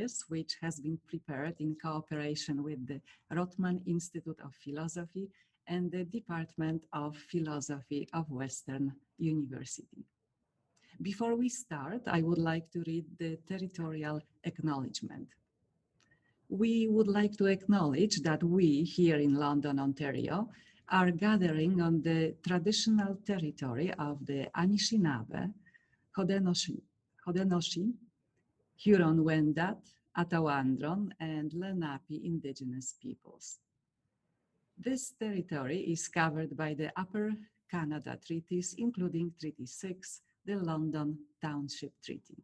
series, which has been prepared in cooperation with the Rotman Institute of Philosophy and the Department of Philosophy of Western University. Before we start, I would like to read the territorial acknowledgement. We would like to acknowledge that we here in London, Ontario, are gathering on the traditional territory of the Anishinaabe, Haudenosaunee, Huron-Wendat, Atawandron, and Lenape indigenous peoples. This territory is covered by the Upper Canada Treaties, including Treaty 6, the London Township Treaty.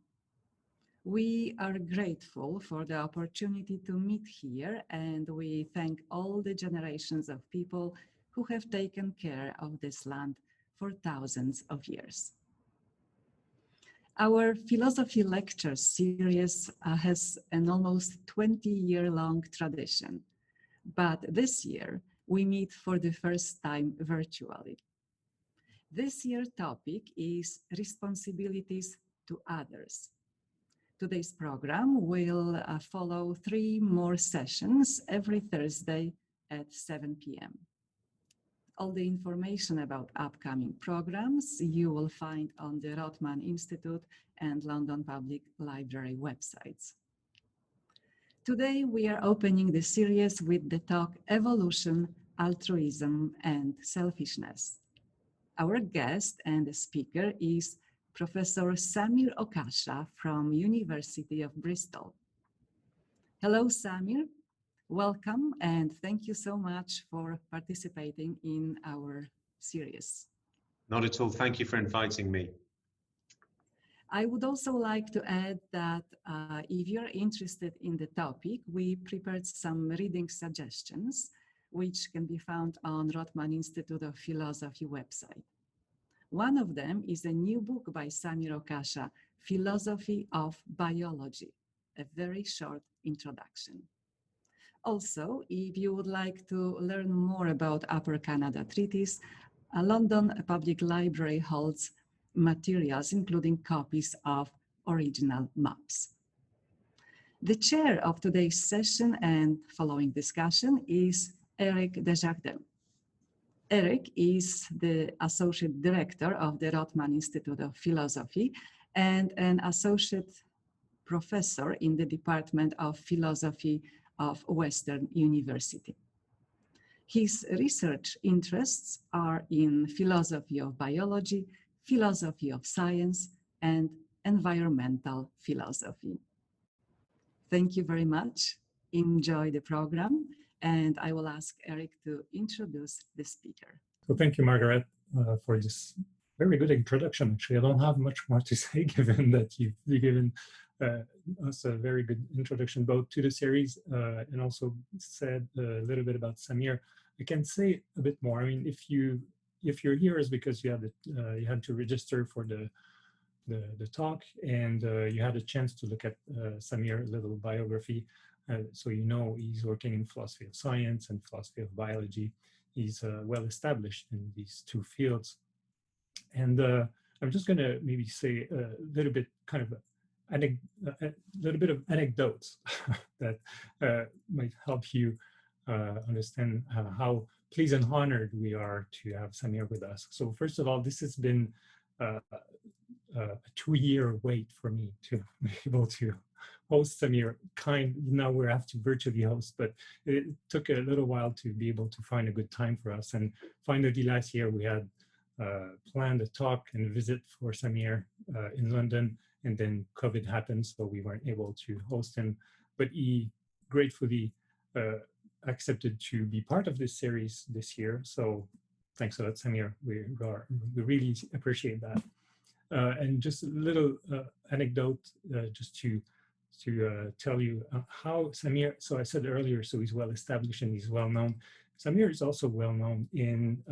We are grateful for the opportunity to meet here, and we thank all the generations of people who have taken care of this land for thousands of years. Our philosophy lecture series has an almost 20-year-long tradition, but this year we meet for the first time virtually. This year's topic is responsibilities to others. Today's program will follow 3 more sessions every Thursday at 7 p.m. All the information about upcoming programs you will find on the Rotman Institute and London Public Library websites. Today we are opening the series with the talk Evolution, Altruism and Selfishness. Our guest and speaker is Professor Samir Okasha from University of Bristol. Hello, Samir. Welcome, and thank you so much for participating in our series. Not at all. Thank you for inviting me. I would also like to add that if you're interested in the topic, we prepared some reading suggestions, which can be found on Rotman Institute of Philosophy website. One of them is a new book by Samir Okasha, Philosophy of Biology, a very short introduction. Also, if you would like to learn more about Upper Canada Treaties, a London Public Library holds materials, including copies of original maps. The chair of today's session and following discussion is Eric Desjardins. Eric is the Associate Director of the Rotman Institute of Philosophy and an Associate Professor in the Department of Philosophy of Western University. His research interests are in philosophy of biology, philosophy of science, and environmental philosophy. Thank you very much. Enjoy the program, and I will ask Eric to introduce the speaker. So thank you, Margaret, for this very good introduction. Actually, I don't have much more to say, given that you've given us a very good introduction both to the series and also said a little bit about Samir. I can say a bit more. I mean, if you're here is because you had to register for the talk, and you had a chance to look at Samir's little biography. So you know he's working in philosophy of science and philosophy of biology. He's well established in these 2 fields. And I'm just going to maybe say a little bit a little bit of anecdotes that might help you understand how pleased and honored we are to have Samir with us. So first of all, this has been a 2-year wait for me to be able to host Samir. Now we have to virtually host, but it took a little while to be able to find a good time for us. And finally, last year we had planned a talk and a visit for Samir in London, and then COVID happened, so we weren't able to host him. But he gratefully accepted to be part of this series this year. So thanks a lot, Samir. We really appreciate that. And just a little anecdote, just to tell you how Samir. So I said earlier, so he's well established and he's well known. Samir is also well known in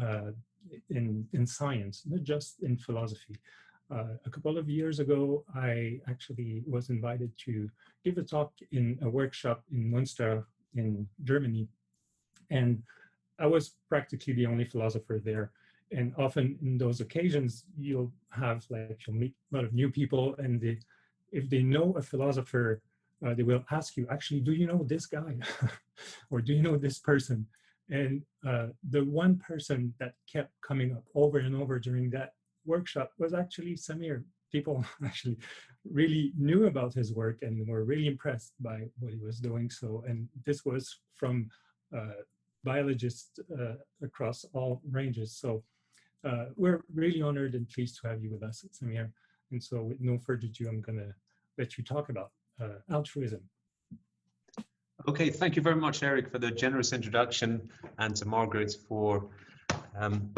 science, not just in philosophy. A couple of years ago, I actually was invited to give a talk in a workshop in Münster in Germany. And I was practically the only philosopher there. And often in those occasions, you'll meet a lot of new people. And if they know a philosopher they will ask you, actually, do you know this guy? Or do you know this person? And the one person that kept coming up over and over during that workshop was actually Samir. People actually really knew about his work and were really impressed by what he was doing. So, and this was from biologists across all ranges. So we're really honored and pleased to have you with us, Samir. And so with no further ado, I'm gonna let you talk about altruism. Okay, thank you very much, Eric, for the generous introduction, and to Margaret for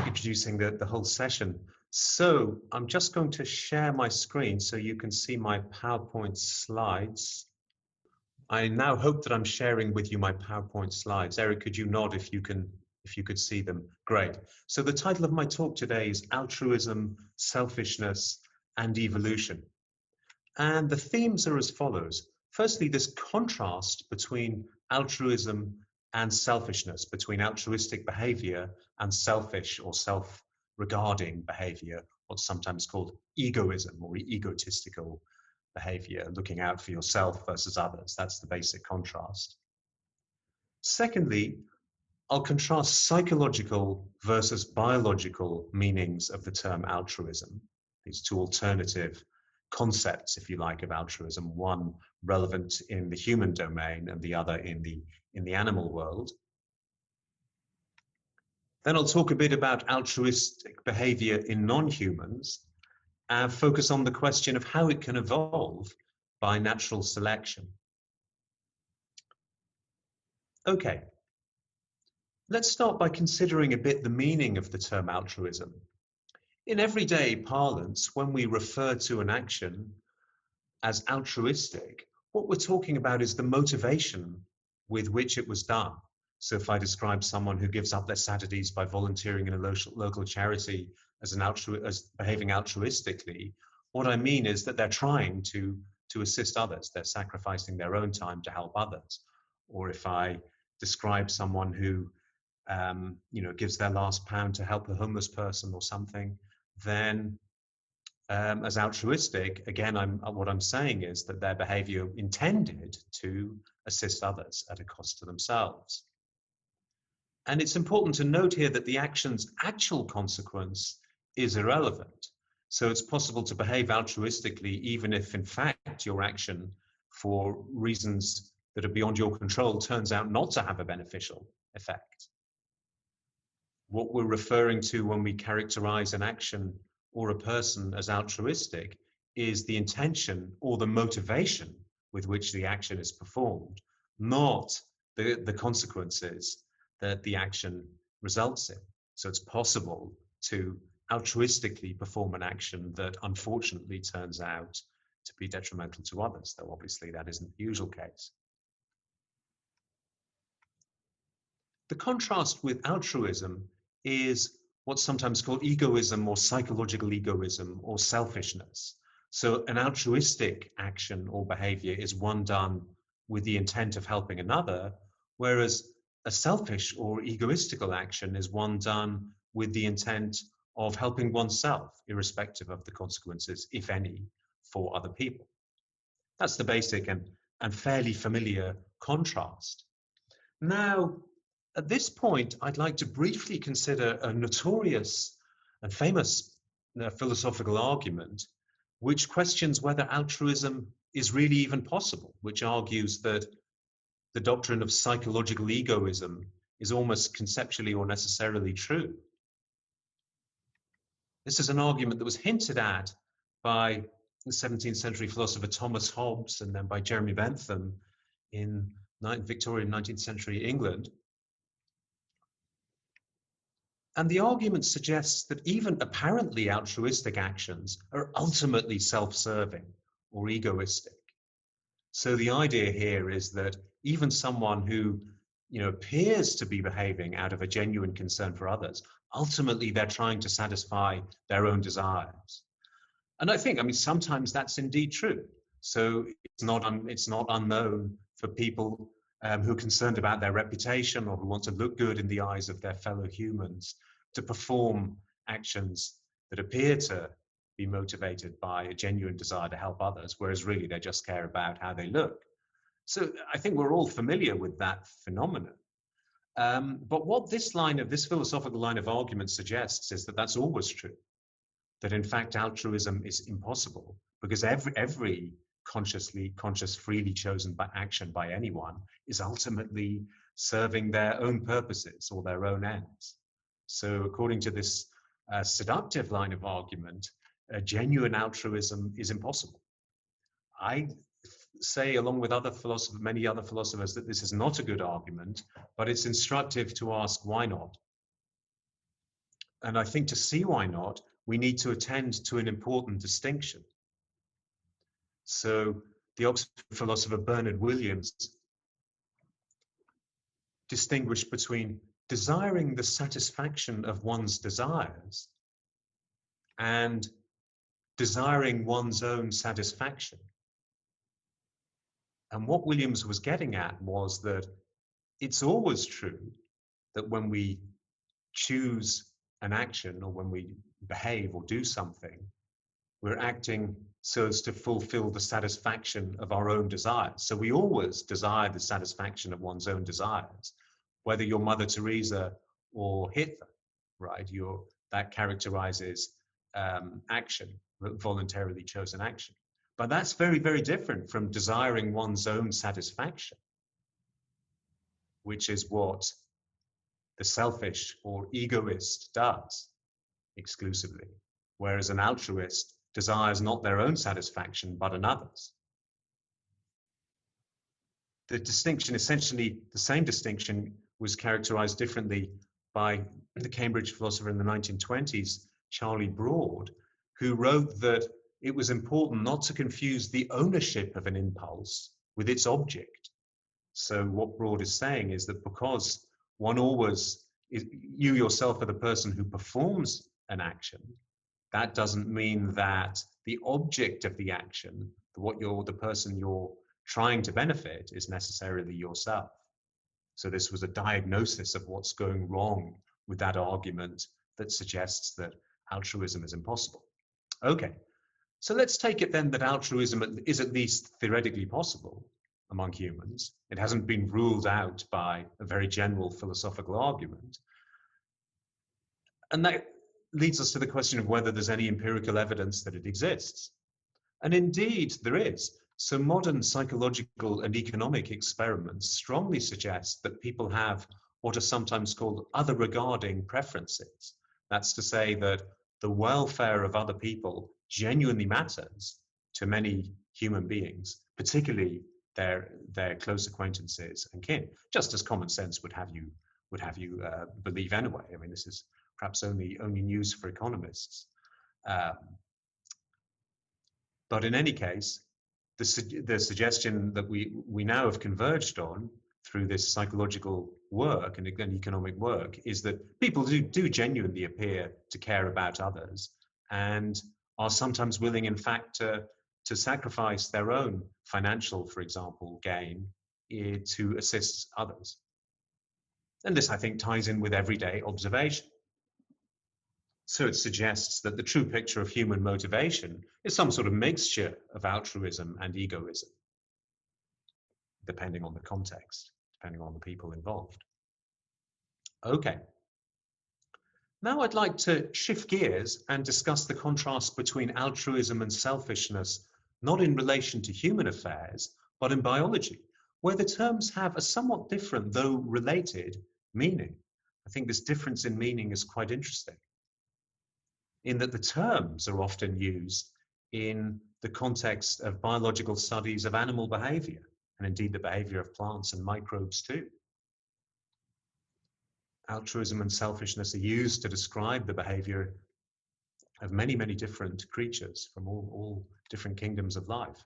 introducing the whole session. So I'm just going to share my screen so you can see my PowerPoint slides. I now hope that I'm sharing with you my PowerPoint slides. Eric, could you nod if you could see them? Great. So the title of my talk today is Altruism, Selfishness, and Evolution. And the themes are as follows. Firstly, this contrast between altruism and selfishness, between altruistic behavior and selfish or self-regarding behavior, what's sometimes called egoism or egotistical behavior, looking out for yourself versus others. That's the basic contrast. Secondly, I'll contrast psychological versus biological meanings of the term altruism, these two alternative concepts, if you like, of altruism, one relevant in the human domain and the other in the animal world. Then I'll talk a bit about altruistic behavior in non-humans and focus on the question of how it can evolve by natural selection. Okay, let's start by considering a bit the meaning of the term altruism. In everyday parlance, when we refer to an action as altruistic, what we're talking about is the motivation with which it was done. So if I describe someone who gives up their Saturdays by volunteering in a local charity as behaving altruistically, what I mean is that they're trying to assist others. They're sacrificing their own time to help others. Or if I describe someone who gives their last pound to help a homeless person or something, then as altruistic, again, what I'm saying is that their behavior intended to assist others at a cost to themselves. And it's important to note here that the action's actual consequence is irrelevant. So it's possible to behave altruistically even if, in fact, your action, for reasons that are beyond your control, turns out not to have a beneficial effect. What we're referring to when we characterize an action or a person as altruistic is the intention or the motivation with which the action is performed, not the consequences that the action results in. So it's possible to altruistically perform an action that unfortunately turns out to be detrimental to others, though obviously that isn't the usual case. The contrast with altruism is what's sometimes called egoism or psychological egoism or selfishness. So an altruistic action or behavior is one done with the intent of helping another, whereas a selfish or egoistical action is one done with the intent of helping oneself, irrespective of the consequences, if any, for other people. That's the basic and fairly familiar contrast. Now, at this point, I'd like to briefly consider a notorious and famous philosophical argument which questions whether altruism is really even possible, which argues that the doctrine of psychological egoism is almost conceptually or necessarily true. This is an argument that was hinted at by the 17th century philosopher Thomas Hobbes and then by Jeremy Bentham in Victorian 19th century England. And the argument suggests that even apparently altruistic actions are ultimately self-serving or egoistic. So the idea here is that even someone who appears to be behaving out of a genuine concern for others, ultimately they're trying to satisfy their own desires. And I think, sometimes that's indeed true. So it's not unknown for people who are concerned about their reputation or who want to look good in the eyes of their fellow humans to perform actions that appear to be motivated by a genuine desire to help others, whereas really they just care about how they look. So I think we're all familiar with that phenomenon. But what this philosophical line of argument suggests is that that's always true. That in fact altruism is impossible because every conscious, freely chosen action by anyone is ultimately serving their own purposes or their own ends. So according to this seductive line of argument, genuine altruism is impossible. I say, along with many other philosophers, that this is not a good argument, but it's instructive to ask why not. And I think to see why not, we need to attend to an important distinction. So the Oxford philosopher Bernard Williams distinguished between desiring the satisfaction of one's desires and desiring one's own satisfaction. And what Williams was getting at was that it's always true that when we choose an action or when we behave or do something, we're acting so as to fulfill the satisfaction of our own desires. So we always desire the satisfaction of one's own desires, whether you're Mother Teresa or Hitler, right? That characterizes action, voluntarily chosen action. But that's very, very different from desiring one's own satisfaction, which is what the selfish or egoist does exclusively, whereas an altruist desires not their own satisfaction, but another's. The distinction, essentially the same distinction, was characterized differently by the Cambridge philosopher in the 1920s, Charlie Broad, who wrote that it was important not to confuse the ownership of an impulse with its object. So what Broad is saying is that because you yourself are the person who performs an action, that doesn't mean that the object of the action, the person you're trying to benefit, is necessarily yourself. So this was a diagnosis of what's going wrong with that argument that suggests that altruism is impossible. Okay, so let's take it then that altruism is at least theoretically possible among humans. It hasn't been ruled out by a very general philosophical argument. And that leads us to the question of whether there's any empirical evidence that it exists. And indeed, there is. So modern psychological and economic experiments strongly suggest that people have what are sometimes called other regarding preferences. That's to say that the welfare of other people genuinely matters to many human beings, particularly their close acquaintances and kin, just as common sense would have you believe anyway. I mean, this is perhaps only news for economists. But in any case, the suggestion that we now have converged on through this psychological work and economic work is that people do genuinely appear to care about others and are sometimes willing, in fact, to sacrifice their own financial, for example, gain to assist others. And this, I think, ties in with everyday observation. So it suggests that the true picture of human motivation is some sort of mixture of altruism and egoism, depending on the context, depending on the people involved. Okay. Now I'd like to shift gears and discuss the contrast between altruism and selfishness, not in relation to human affairs, but in biology, where the terms have a somewhat different, though related, meaning. I think this difference in meaning is quite interesting, in that the terms are often used in the context of biological studies of animal behavior, and indeed the behavior of plants and microbes too. Altruism and selfishness are used to describe the behavior of many, many different creatures from all different kingdoms of life.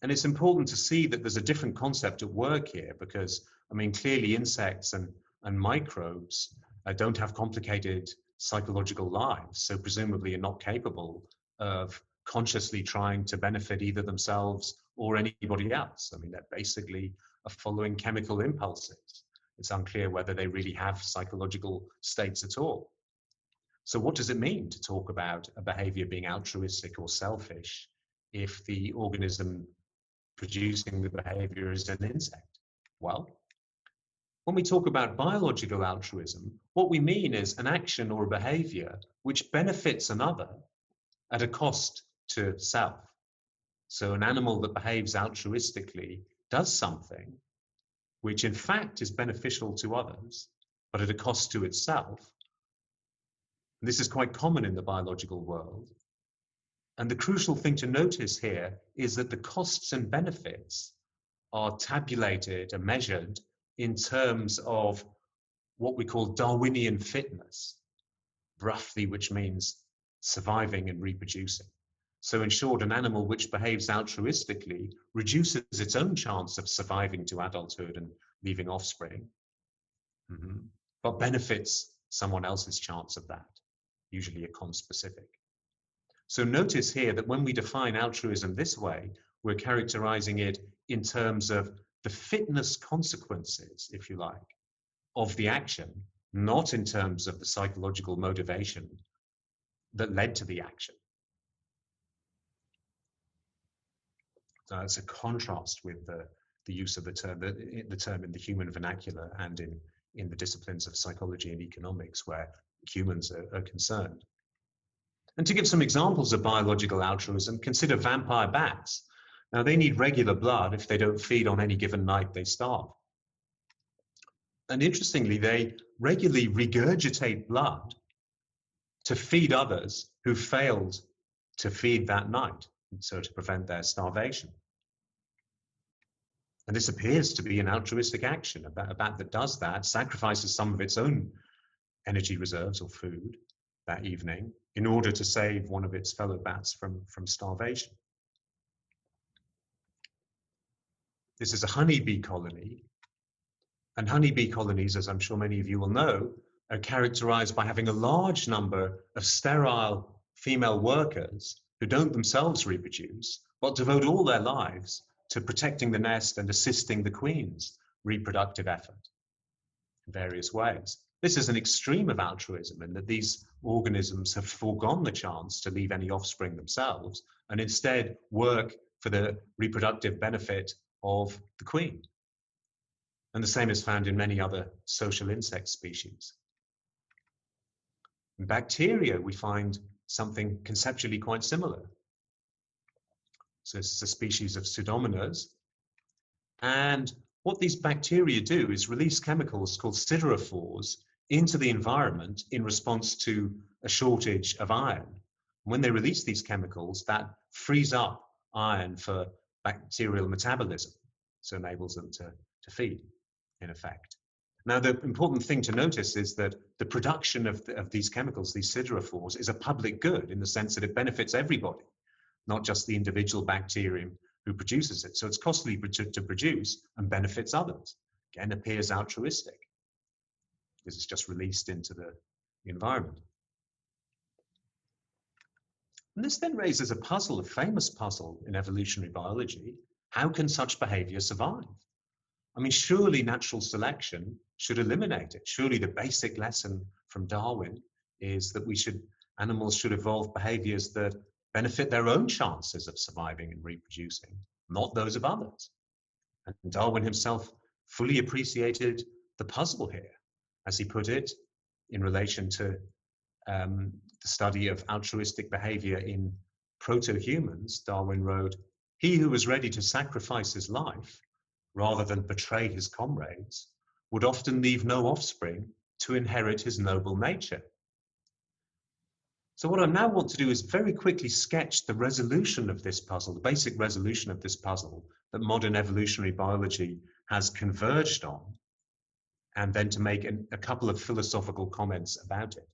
And it's important to see that there's a different concept at work here because, I mean, clearly insects and microbes don't have complicated psychological lives, so presumably are not capable of consciously trying to benefit either themselves or anybody else. I mean, they're basically following chemical impulses. It's unclear whether they really have psychological states at all. So what does it mean to talk about a behavior being altruistic or selfish if the organism reproducing the behavior as an insect? Well, when we talk about biological altruism, what we mean is an action or a behavior which benefits another at a cost to self. So an animal that behaves altruistically does something which in fact is beneficial to others, but at a cost to itself. And this is quite common in the biological world. And the crucial thing to notice here is that the costs and benefits are tabulated and measured in terms of what we call Darwinian fitness, roughly, which means surviving and reproducing. So in short, an animal which behaves altruistically reduces its own chance of surviving to adulthood and leaving offspring, but benefits someone else's chance of that, usually a conspecific. So notice here that when we define altruism this way, we're characterizing it in terms of the fitness consequences, if you like, of the action, not in terms of the psychological motivation that led to the action. So it's a contrast with the use of the term in the human vernacular and in the disciplines of psychology and economics where humans are concerned. And to give some examples of biological altruism, consider vampire bats. Now, they need regular blood. If they don't feed on any given night, they starve. And interestingly, they regularly regurgitate blood to feed others who failed to feed that night, so to prevent their starvation. And this appears to be an altruistic action. A bat that does that sacrifices some of its own energy reserves or food that evening in order to save one of its fellow bats from starvation. This is a honeybee colony. And honeybee colonies, as I'm sure many of you will know, are characterized by having a large number of sterile female workers who don't themselves reproduce, but devote all their lives to protecting the nest and assisting the queen's reproductive effort in various ways. This is an extreme of altruism in that these organisms have foregone the chance to leave any offspring themselves and instead work for the reproductive benefit of the queen. And the same is found in many other social insect species. In bacteria, we find something conceptually quite similar. So this is a species of Pseudomonas. And what these bacteria do is release chemicals called siderophores into the environment in response to a shortage of iron. When they release these chemicals, that frees up iron for bacterial metabolism, so enables them to feed, in effect. Now, the important thing to notice is that the production of these chemicals, these siderophores, is a public good in the sense that it benefits everybody, not just the individual bacterium who produces it. So it's costly to produce and benefits others. Again, appears altruistic. This is just released into the environment. And this then raises a puzzle, a famous puzzle in evolutionary biology. How can such behavior survive? I mean, surely natural selection should eliminate it. Surely the basic lesson from Darwin is that animals should evolve behaviors that benefit their own chances of surviving and reproducing, not those of others. And Darwin himself fully appreciated the puzzle here, as he put it, in relation to the study of altruistic behavior in proto-humans. Darwin wrote, "He who was ready to sacrifice his life rather than betray his comrades would often leave no offspring to inherit his noble nature." So what I now want to do is very quickly sketch the resolution of this puzzle, the basic resolution of this puzzle that modern evolutionary biology has converged on, and then to make a couple of philosophical comments about it.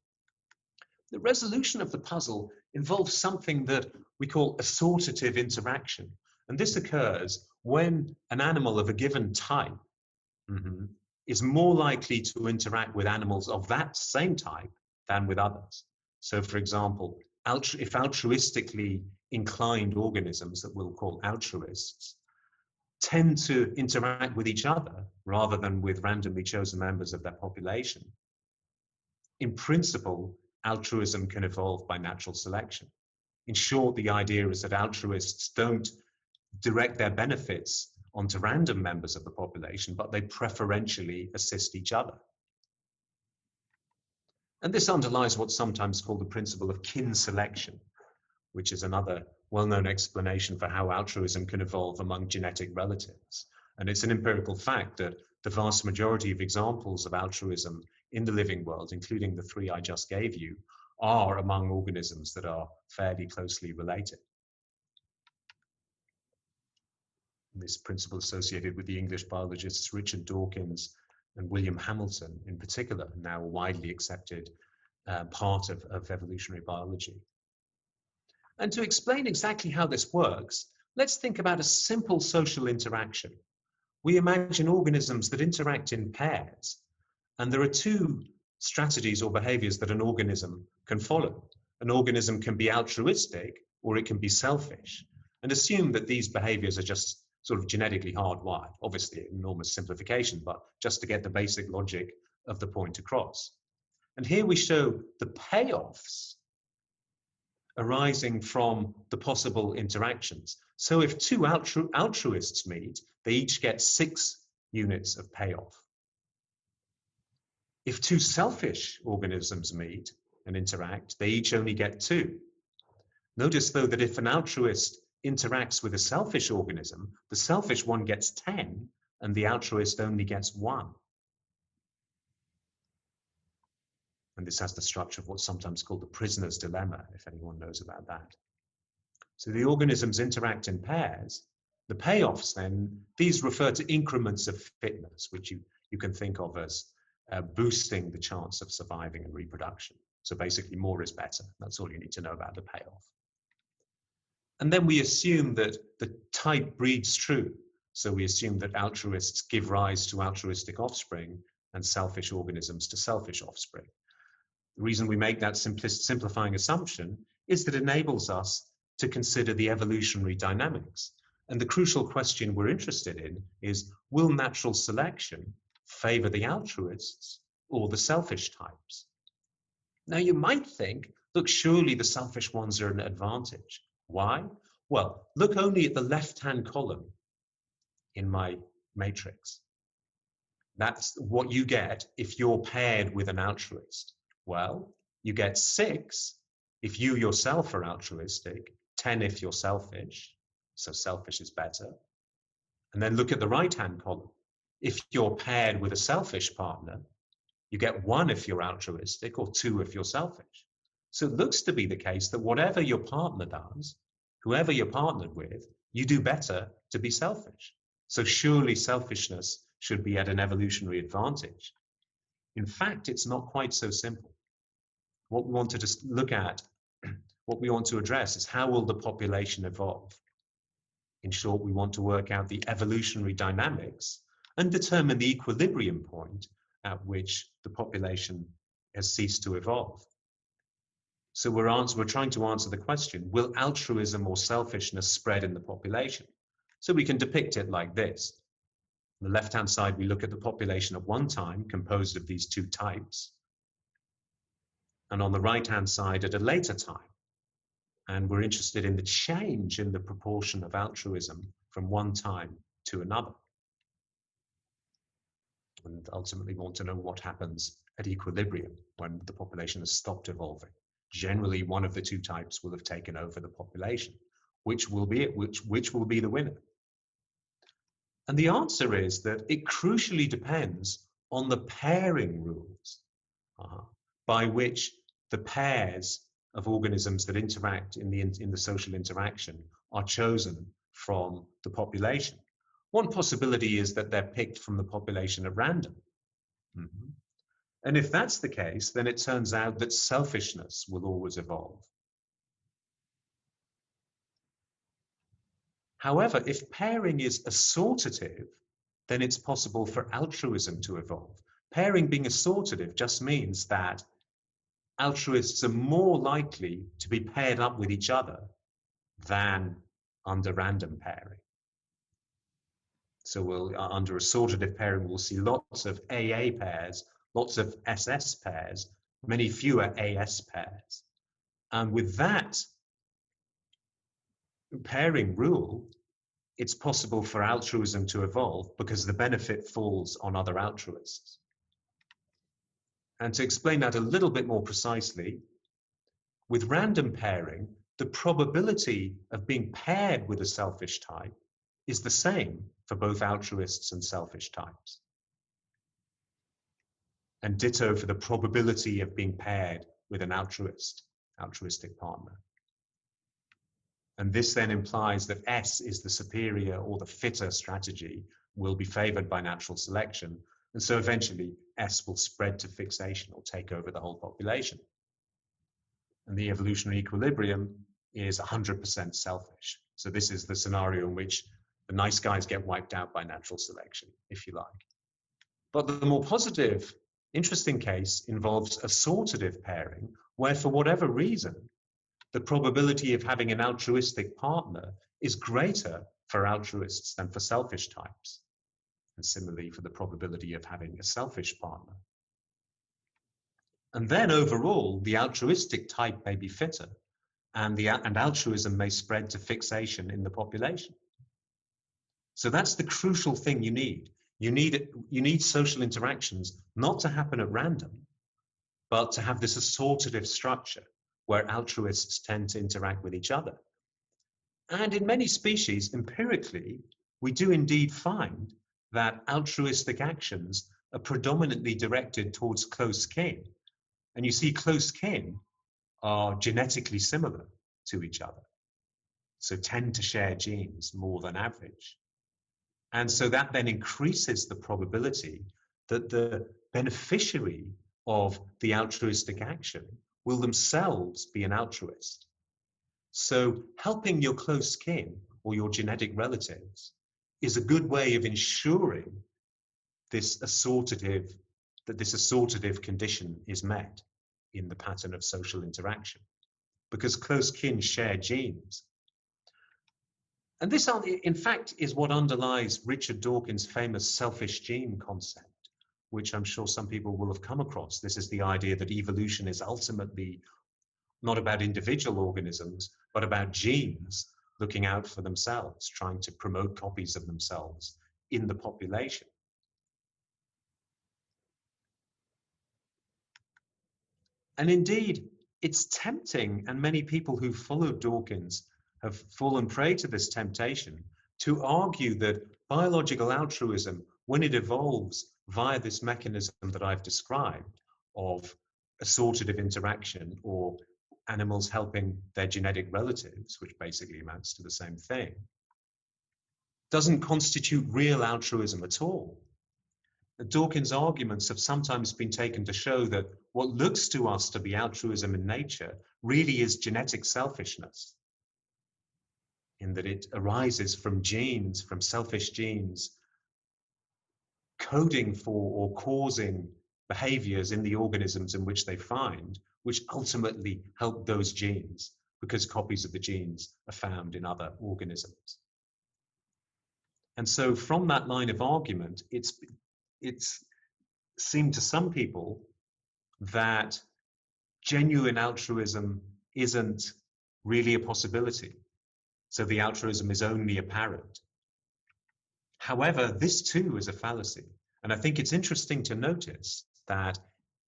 The resolution of the puzzle involves something that we call assortative interaction. And this occurs when an animal of a given type is more likely to interact with animals of that same type than with others. So, for example, if altruistically inclined organisms that we'll call altruists tend to interact with each other rather than with randomly chosen members of their population, in principle, altruism can evolve by natural selection. In short, the idea is that altruists don't direct their benefits onto random members of the population, but they preferentially assist each other. And this underlies what's sometimes called the principle of kin selection, which is another well-known explanation for how altruism can evolve among genetic relatives. And it's an empirical fact that the vast majority of examples of altruism in the living world, including the three I just gave you, are among organisms that are fairly closely related. This principle associated with the English biologists Richard Dawkins and William Hamilton in particular, now a widely accepted part of evolutionary biology. And to explain exactly how this works, let's think about a simple social interaction. We imagine organisms that interact in pairs, and there are two strategies or behaviors that an organism can follow. An organism can be altruistic or it can be selfish, and assume that these behaviors are just sort of genetically hardwired. Obviously, an enormous simplification, but just to get the basic logic of the point across. And here we show the payoffs arising from the possible interactions. So if two altruists meet, they each get 6 units of payoff. If two selfish organisms meet and interact, they each only get 2. Notice, though, that if an altruist interacts with a selfish organism, the selfish one gets 10 and the altruist only gets 1. And this has the structure of what's sometimes called the prisoner's dilemma, if anyone knows about that. So the organisms interact in pairs. The payoffs then, these refer to increments of fitness, which you can think of as boosting the chance of surviving and reproduction. So basically more is better. That's all you need to know about the payoff. And then we assume that the type breeds true. So we assume that altruists give rise to altruistic offspring and selfish organisms to selfish offspring. The reason we make that simplifying assumption is that it enables us to consider the evolutionary dynamics. And the crucial question we're interested in is, will natural selection favor the altruists or the selfish types? Now you might think, look, surely the selfish ones are an advantage. Why? Well, look only at the left-hand column in my matrix. That's what you get if you're paired with an altruist. Well, you get 6 if you yourself are altruistic, 10 if you're selfish, so selfish is better. And then look at the right-hand column. If you're paired with a selfish partner, you get 1 if you're altruistic or 2 if you're selfish. So it looks to be the case that whatever your partner does, whoever you're partnered with, you do better to be selfish. So surely selfishness should be at an evolutionary advantage. In fact, it's not quite so simple. What we want to just look at, what we want to address is, how will the population evolve? In short, we want to work out the evolutionary dynamics and determine the equilibrium point at which the population has ceased to evolve. So we're trying to answer the question, will altruism or selfishness spread in the population? So we can depict it like this. On the left-hand side, we look at the population at one time, composed of these 2 types. And on the right-hand side, at a later time. And we're interested in the change in the proportion of altruism from one time to another. And ultimately want to know what happens at equilibrium when the population has stopped evolving. Generally, one of the 2 types will have taken over the population. Which will be it? Which will be the winner? And the answer is that it crucially depends on the pairing rules by which the pairs of organisms that interact in the social interaction are chosen from the population. One possibility is that they're picked from the population at random. And if that's the case, then it turns out that selfishness will always evolve. However, if pairing is assortative, then it's possible for altruism to evolve. Pairing being assortative just means that altruists are more likely to be paired up with each other than under random pairing. So under assortative pairing, we'll see lots of AA pairs, lots of SS pairs, many fewer AS pairs. And with that pairing rule, it's possible for altruism to evolve because the benefit falls on other altruists. And to explain that a little bit more precisely, with random pairing, the probability of being paired with a selfish type is the same for both altruists and selfish types. And ditto for the probability of being paired with an altruistic partner. And this then implies that S is the superior or the fitter strategy, will be favored by natural selection. And so eventually S will spread to fixation or take over the whole population. And the evolutionary equilibrium is 100% selfish. So this is the scenario in which the nice guys get wiped out by natural selection, if you like. But the more positive, interesting case involves assortative pairing, where for whatever reason, the probability of having an altruistic partner is greater for altruists than for selfish types. And similarly for the probability of having a selfish partner. And then overall, the altruistic type may be fitter, and altruism may spread to fixation in the population. So that's the crucial thing you need. You need social interactions not to happen at random, but to have this assortative structure where altruists tend to interact with each other. And in many species, empirically, we do indeed find that altruistic actions are predominantly directed towards close kin. And you see close kin are genetically similar to each other, so tend to share genes more than average. And so that then increases the probability that the beneficiary of the altruistic action will themselves be an altruist. So helping your close kin or your genetic relatives is a good way of ensuring this assortative condition is met in the pattern of social interaction, because close kin share genes. And this, in fact, is what underlies Richard Dawkins' famous selfish gene concept, which I'm sure some people will have come across. This is the idea that evolution is ultimately not about individual organisms, but about genes looking out for themselves, trying to promote copies of themselves in the population. And indeed, it's tempting, and many people who followed Dawkins have fallen prey to this temptation, to argue that biological altruism, when it evolves via this mechanism that I've described of assortative interaction or animals helping their genetic relatives, which basically amounts to the same thing, doesn't constitute real altruism at all. Dawkins' arguments have sometimes been taken to show that what looks to us to be altruism in nature really is genetic selfishness, in that it arises from genes, from selfish genes, coding for or causing behaviors in the organisms in which they find, which ultimately help those genes, because copies of the genes are found in other organisms. And so from that line of argument, it's seemed to some people that genuine altruism isn't really a possibility. So the altruism is only apparent. However, this too is a fallacy. And I think it's interesting to notice that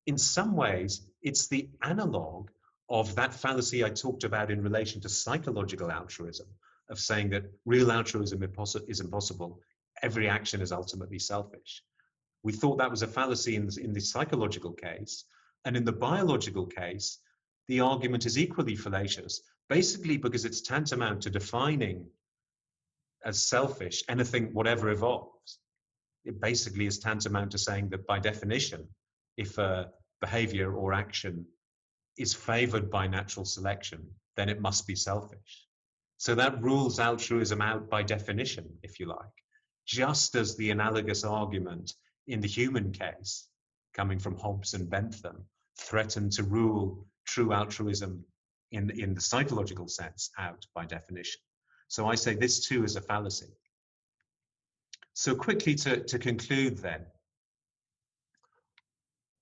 in some ways, it's the analog of that fallacy I talked about in relation to psychological altruism, of saying that real altruism is impossible. Every action is ultimately selfish. We thought that was a fallacy in the psychological case. And in the biological case, the argument is equally fallacious, basically because it's tantamount to defining as selfish anything, whatever evolves. It basically is tantamount to saying that by definition, if a behavior or action is favored by natural selection, then it must be selfish. So that rules altruism out by definition, if you like, just as the analogous argument in the human case, coming from Hobbs and Bentham, threatened to rule true altruism in the psychological sense out by definition. So I say this too is a fallacy. So quickly to conclude then,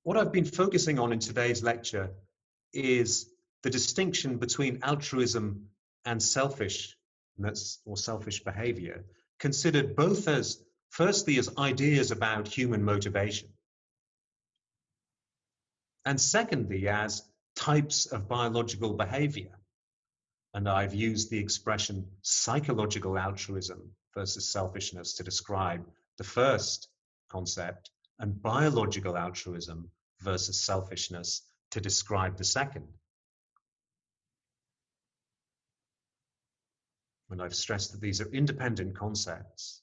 what I've been focusing on in today's lecture is the distinction between altruism and selfishness or selfish behavior considered both as, firstly, as ideas about human motivation, and secondly, as types of biological behavior. And I've used the expression psychological altruism versus selfishness to describe the first concept, and biological altruism versus selfishness to describe the second. And I've stressed that these are independent concepts,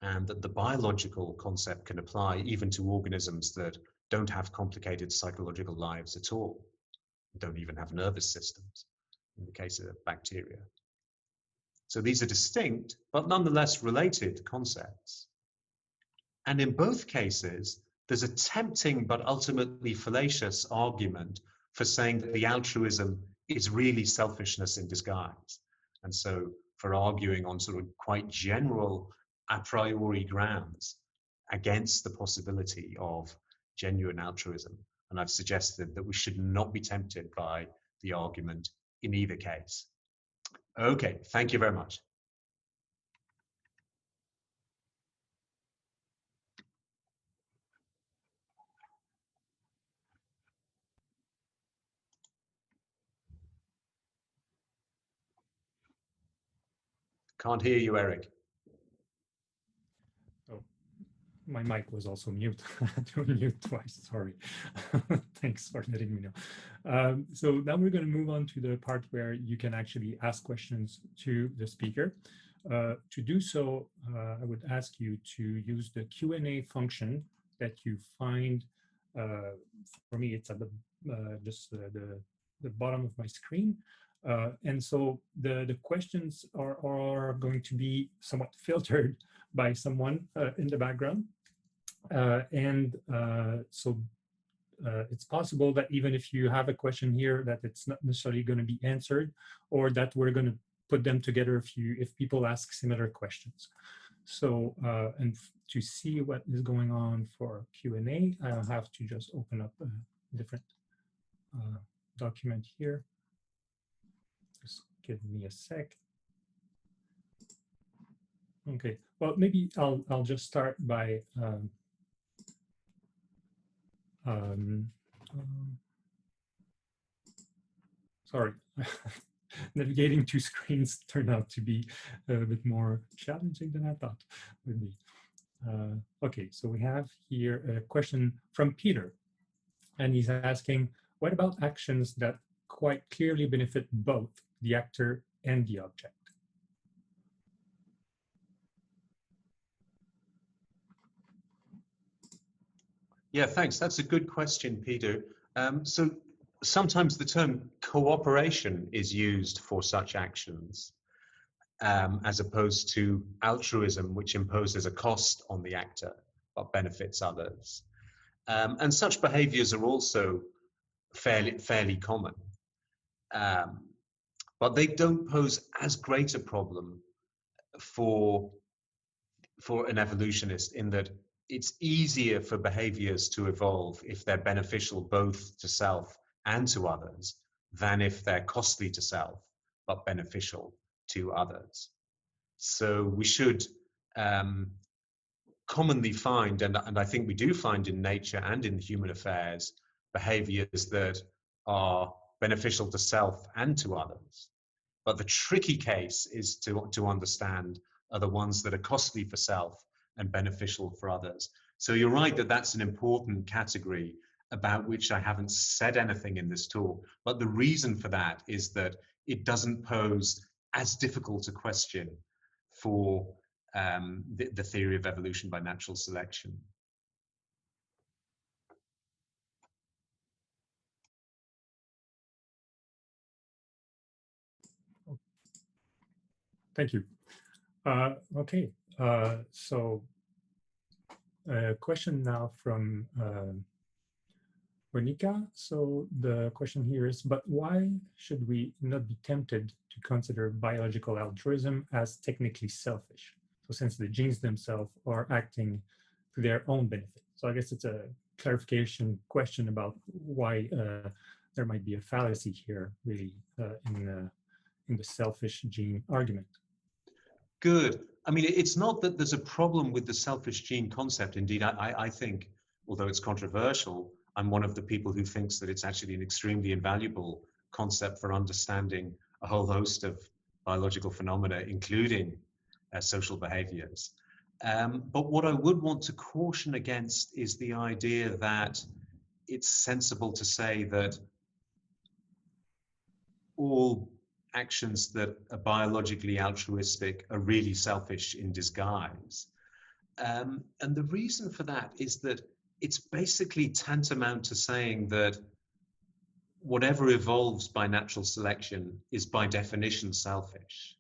and that the biological concept can apply even to organisms that don't have complicated psychological lives at all, don't even have nervous systems, in the case of bacteria. So these are distinct, but nonetheless related concepts. And in both cases, there's a tempting but ultimately fallacious argument for saying that the altruism is really selfishness in disguise. And so for arguing on sort of quite general a priori grounds against the possibility of genuine altruism. And I've suggested that we should not be tempted by the argument in either case. Okay, thank you very much. Can't hear you, Eric. Oh, my mic was also mute. I had to unmute twice, sorry. Thanks for letting me know. So now we're going to move on to the part where you can actually ask questions to the speaker. To do so, I would ask you to use the Q&A function that you find. For me, it's at the just the bottom of my screen. And so the questions are going to be somewhat filtered by someone in the background. So it's possible that even if you have a question here, that it's not necessarily going to be answered, or that we're going to put them together if people ask similar questions. So and to see what is going on for Q&A, I'll have to just open up a different document here. Just give me a sec. Okay, well, maybe I'll just start by sorry, navigating two screens turned out to be a bit more challenging than I thought would be. Okay, so we have here a question from Peter, and he's asking, what about actions that quite clearly benefit both the actor and the object? Yeah, thanks. That's a good question, Peter. So sometimes the term cooperation is used for such actions, as opposed to altruism, which imposes a cost on the actor but benefits others. And such behaviors are also fairly common. But they don't pose as great a problem for an evolutionist, in that it's easier for behaviors to evolve if they're beneficial both to self and to others than if they're costly to self but beneficial to others. So we should commonly find, and I think we do find in nature and in human affairs, behaviors that are beneficial to self and to others. But the tricky case is to understand are the ones that are costly for self and beneficial for others. So you're right that that's an important category about which I haven't said anything in this talk. But the reason for that is that it doesn't pose as difficult a question for the theory of evolution by natural selection. Thank you. Okay, so a question now from Monica. So the question here is, but why should we not be tempted to consider biological altruism as technically selfish? So since the genes themselves are acting to their own benefit. So I guess it's a clarification question about why there might be a fallacy here, really, in the selfish gene argument. Good. I mean, it's not that there's a problem with the selfish gene concept. Indeed, I think, although it's controversial, I'm one of the people who thinks that it's actually an extremely invaluable concept for understanding a whole host of biological phenomena, including social behaviors. But what I would want to caution against is the idea that it's sensible to say that all actions that are biologically altruistic are really selfish in disguise. And the reason for that is that it's basically tantamount to saying that whatever evolves by natural selection is by definition selfish.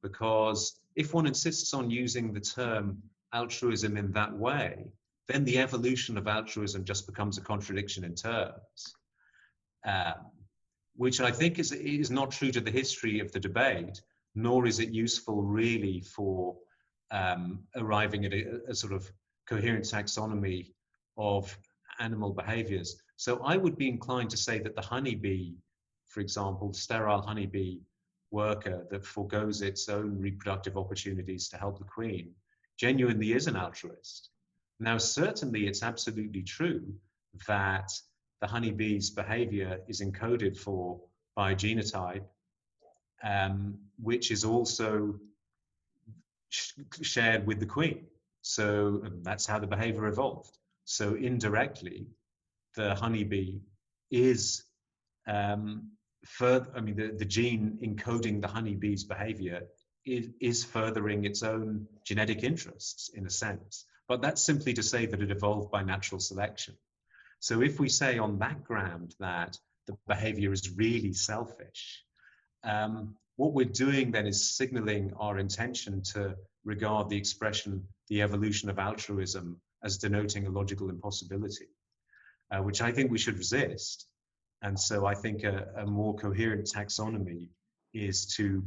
Because if one insists on using the term altruism in that way, then the evolution of altruism just becomes a contradiction in terms. Which I think is not true to the history of the debate, nor is it useful really for arriving at a sort of coherent taxonomy of animal behaviors. So I would be inclined to say that the honeybee, for example, sterile honeybee worker that forgoes its own reproductive opportunities to help the queen, genuinely is an altruist. Now, certainly it's absolutely true that the honeybee's behavior is encoded for by a genotype, which is also shared with the queen. So that's how the behavior evolved. So indirectly, the honeybee is the gene encoding the honeybee's behavior is furthering its own genetic interests in a sense. But that's simply to say that it evolved by natural selection. So if we say on that ground that the behavior is really selfish, what we're doing then is signaling our intention to regard the expression, the evolution of altruism, as denoting a logical impossibility, which I think we should resist. And so I think a more coherent taxonomy is to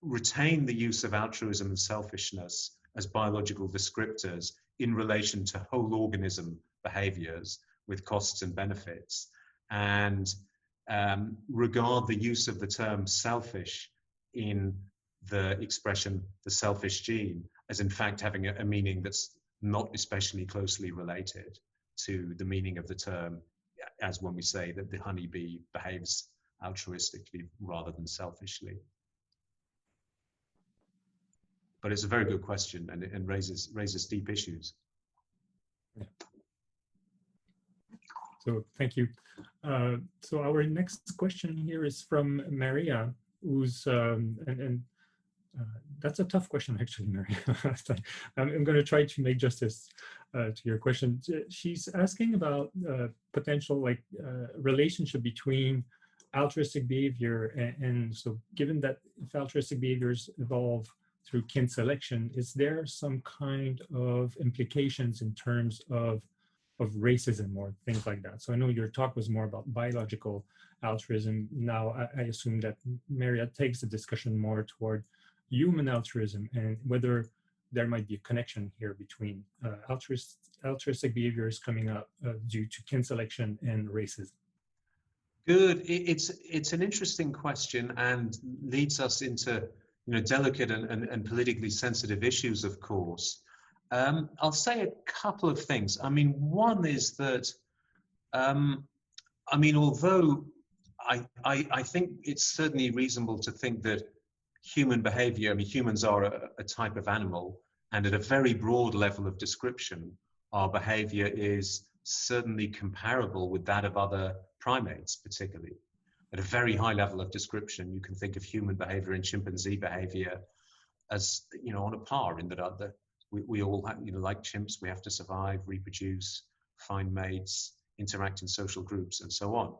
retain the use of altruism and selfishness as biological descriptors in relation to whole organism behaviors with costs and benefits, and regard the use of the term selfish in the expression the selfish gene as in fact having a meaning that's not especially closely related to the meaning of the term as when we say that the honeybee behaves altruistically rather than selfishly. But it's a very good question and raises deep issues. Yeah. So thank you. So our next question here is from Maria, who's that's a tough question actually, Maria. I'm going to try to make justice to your question. She's asking about potential relationship between altruistic behavior and so given that if altruistic behaviors evolve through kin selection, is there some kind of implications in terms of racism or things like that? So I know your talk was more about biological altruism. Now I assume that Maria takes the discussion more toward human altruism and whether there might be a connection here between altruistic behaviors coming up due to kin selection and racism. Good. It's an interesting question and leads us into delicate and politically sensitive issues, of course. I'll say a couple of things. I mean, one is that, although I think it's certainly reasonable to think that human behavior, humans are a type of animal, and at a very broad level of description, our behavior is certainly comparable with that of other primates, particularly. At a very high level of description, you can think of human behavior and chimpanzee behavior as, on a par in that we all have, like chimps, we have to survive, reproduce, find mates, interact in social groups, and so on.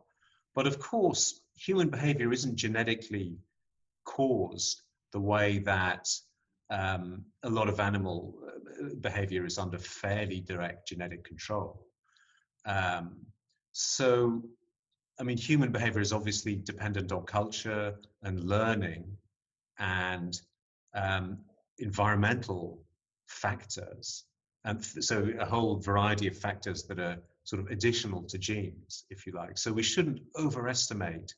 But of course, human behavior isn't genetically caused the way that a lot of animal behavior is under fairly direct genetic control. Human behavior is obviously dependent on culture and learning and environmental factors. And so a whole variety of factors that are sort of additional to genes, if you like. So we shouldn't overestimate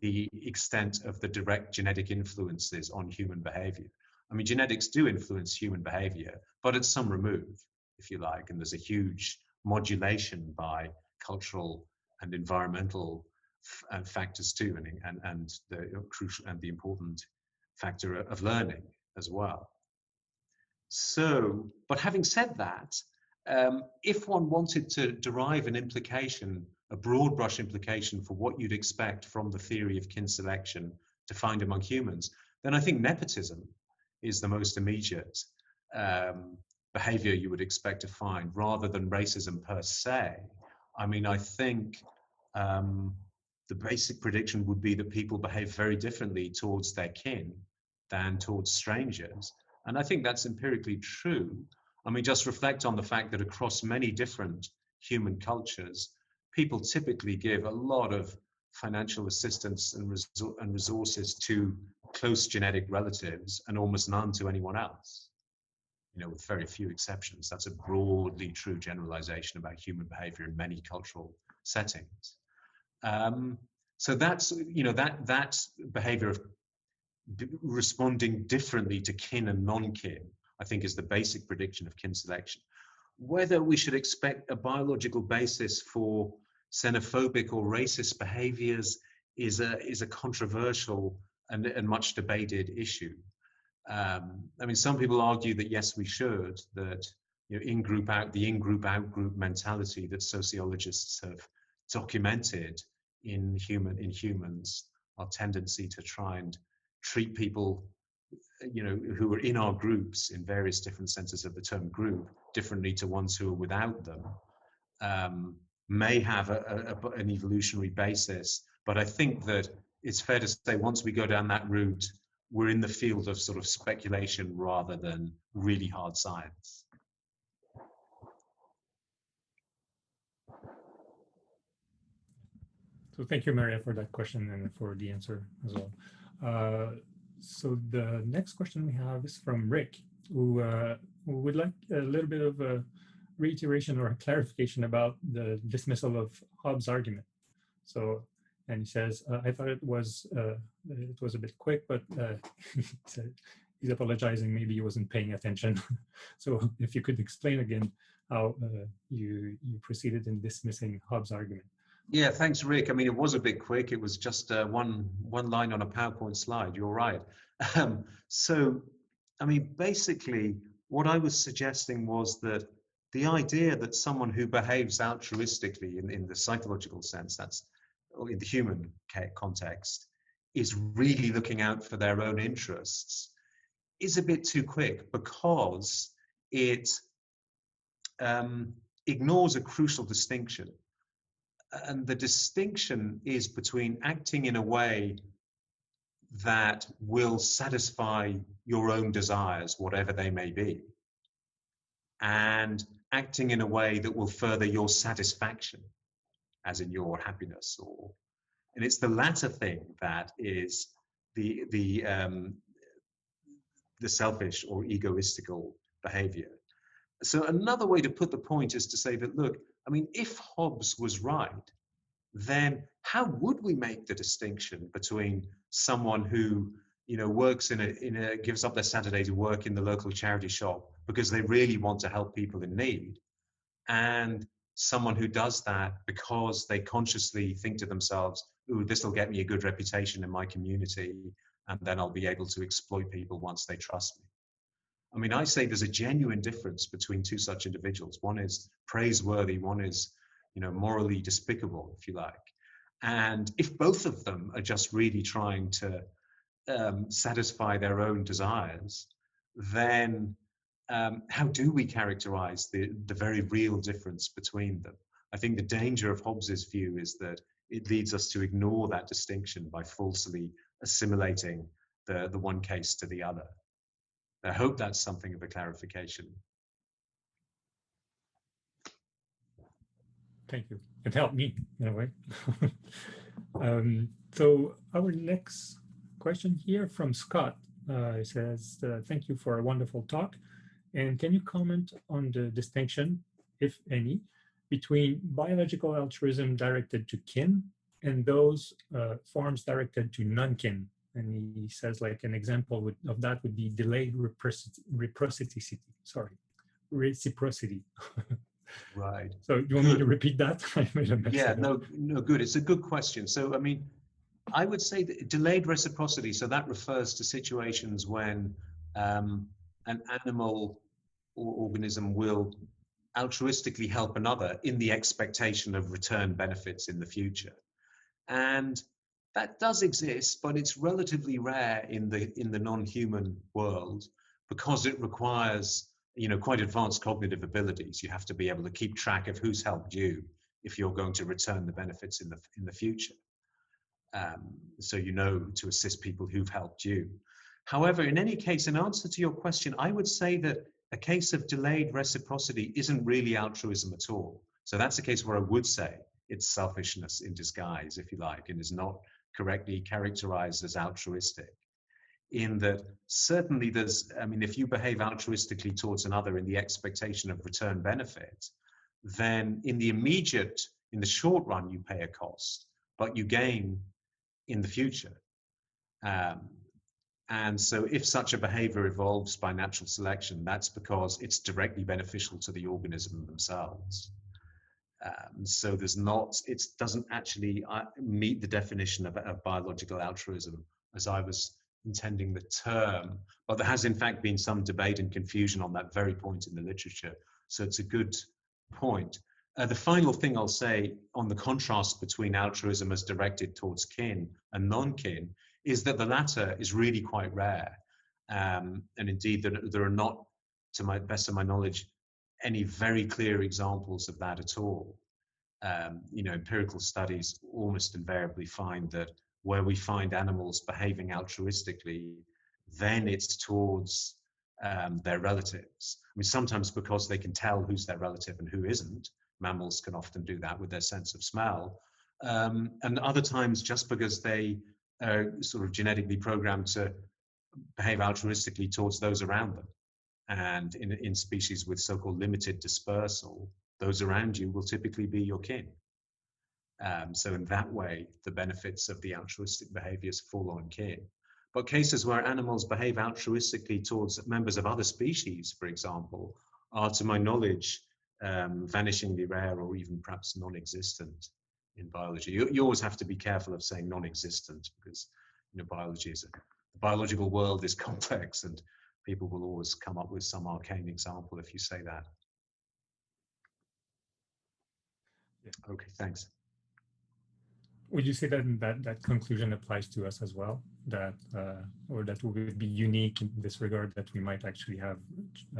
the extent of the direct genetic influences on human behavior. I mean, genetics do influence human behavior, but at some remove, if you like, and there's a huge modulation by cultural and environmental factors too, and the crucial and the important factor of learning as well. So, but having said that, if one wanted to derive an implication, a broad brush implication for what you'd expect from the theory of kin selection to find among humans, then I think nepotism is the most immediate behavior you would expect to find, rather than racism per se. I mean, I think the basic prediction would be that people behave very differently towards their kin than towards strangers. And I think that's empirically true. I mean, just reflect on the fact that across many different human cultures, people typically give a lot of financial assistance and resources to close genetic relatives and almost none to anyone else, you know, with very few exceptions. That's a broadly true generalization about human behavior in many cultural settings. So that's, you know, that behavior of responding differently to kin and non-kin, I think, is the basic prediction of kin selection. Whether we should expect a biological basis for xenophobic or racist behaviors is a controversial and much debated issue. I mean, some people argue that yes, we should, that, you know, in-group out, the in-group out-group mentality that sociologists have documented in humans, our tendency to try and treat people, you know, who are in our groups in various different senses of the term group differently to ones who are without them, may have an evolutionary basis. But I think that it's fair to say once we go down that route, we're in the field of sort of speculation rather than really hard science. So thank you, Maria, for that question and for the answer as well. So the next question we have is from Rick, who would like a little bit of a reiteration or a clarification about the dismissal of Hobbes' argument. So, and he says, I thought it was a bit quick, but he's apologizing. Maybe he wasn't paying attention. So if you could explain again how you proceeded in dismissing Hobbes' argument. Yeah, thanks, Rick. I mean, it was a bit quick. It was just one line on a PowerPoint slide. You're right. So, I mean, basically, what I was suggesting was that the idea that someone who behaves altruistically in the psychological sense, that's in the human context, is really looking out for their own interests is a bit too quick, because it ignores a crucial distinction. And the distinction is between acting in a way that will satisfy your own desires, whatever they may be, and acting in a way that will further your satisfaction, as in your happiness. And it's the latter thing that is the selfish or egoistical behavior. So another way to put the point is to say that, look, I mean, if Hobbes was right, then how would we make the distinction between someone who, you know, works gives up their Saturday to work in the local charity shop because they really want to help people in need, and someone who does that because they consciously think to themselves, ooh, this will get me a good reputation in my community, and then I'll be able to exploit people once they trust me. I mean, I say there's a genuine difference between two such individuals. One is praiseworthy, one is, you know, morally despicable, if you like. And if both of them are just really trying to satisfy their own desires, then how do we characterize the very real difference between them? I think the danger of Hobbes's view is that it leads us to ignore that distinction by falsely assimilating the one case to the other. I hope that's something of a clarification. Thank you. It helped me in a way. So our next question here from Scott says, thank you for a wonderful talk. And can you comment on the distinction, if any, between biological altruism directed to kin and those forms directed to non-kin, And he says like an example of that would be delayed reciprocity. Sorry, reciprocity. Right. So you want me to repeat that? I made a mess Yeah, of it. no, good. It's a good question. So, I mean, I would say that delayed reciprocity, so that refers to situations when an animal or organism will altruistically help another in the expectation of return benefits in the future. And that does exist, but it's relatively rare in the non-human world because it requires, quite advanced cognitive abilities. You have to be able to keep track of who's helped you if you're going to return the benefits in the future. So to assist people who've helped you. However, in any case, in answer to your question, I would say that a case of delayed reciprocity isn't really altruism at all. So that's a case where I would say it's selfishness in disguise, if you like, and is not correctly characterized as altruistic. In that certainly if you behave altruistically towards another in the expectation of return benefit, then in the short run, you pay a cost, but you gain in the future. And so if such a behavior evolves by natural selection, that's because it's directly beneficial to the organism themselves. So it doesn't actually meet the definition of biological altruism as I was intending the term, but there has in fact been some debate and confusion on that very point in the literature. So it's a good point. The final thing I'll say on the contrast between altruism as directed towards kin and non-kin is that the latter is really quite rare. And indeed, there are not, to my best of my knowledge, any very clear examples of that at all. Empirical studies almost invariably find that where we find animals behaving altruistically, then it's towards their relatives. I mean, sometimes because they can tell who's their relative and who isn't. Mammals can often do that with their sense of smell. And other times just because they are sort of genetically programmed to behave altruistically towards those around them. And in species with so-called limited dispersal, those around you will typically be your kin. So in that way, the benefits of the altruistic behaviors fall on kin. But cases where animals behave altruistically towards members of other species, for example, are, to my knowledge, vanishingly rare or even perhaps non-existent in biology. You always have to be careful of saying non-existent because biology the biological world is complex and people will always come up with some arcane example if you say that. Yeah. Okay, thanks. Would you say that conclusion applies to us as well? Or that would be unique in this regard, that we might actually have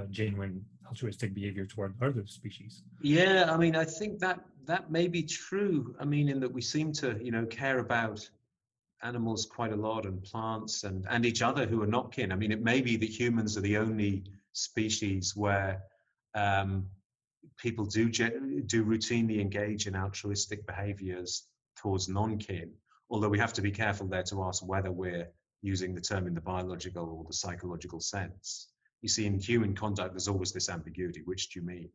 genuine altruistic behavior toward other species? Yeah, I mean, I think that may be true. I mean, in that we seem to, care about animals quite a lot, and plants and each other who are not kin. I mean, it may be that humans are the only species where people do routinely engage in altruistic behaviors towards non-kin, although we have to be careful there to ask whether we're using the term in the biological or the psychological sense. You see, in human conduct, there's always this ambiguity, which do you mean?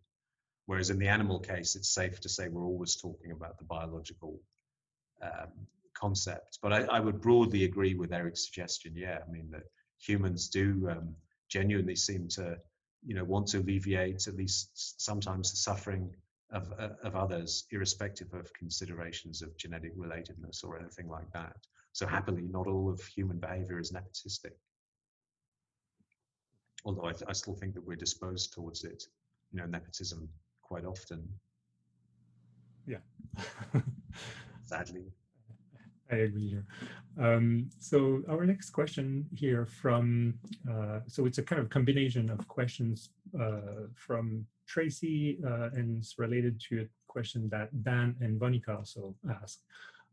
Whereas in the animal case, it's safe to say we're always talking about the biological concept. But I would broadly agree with Eric's suggestion. Yeah, I mean, that humans do genuinely seem to, want to alleviate at least sometimes the suffering of others, irrespective of considerations of genetic relatedness or anything like that. So happily, not all of human behavior is nepotistic. Although I still think that we're disposed towards it, nepotism quite often. Yeah. Sadly. I agree here. So our next question here so it's a kind of combination of questions from Tracy, and it's related to a question that Dan and Vonika also asked.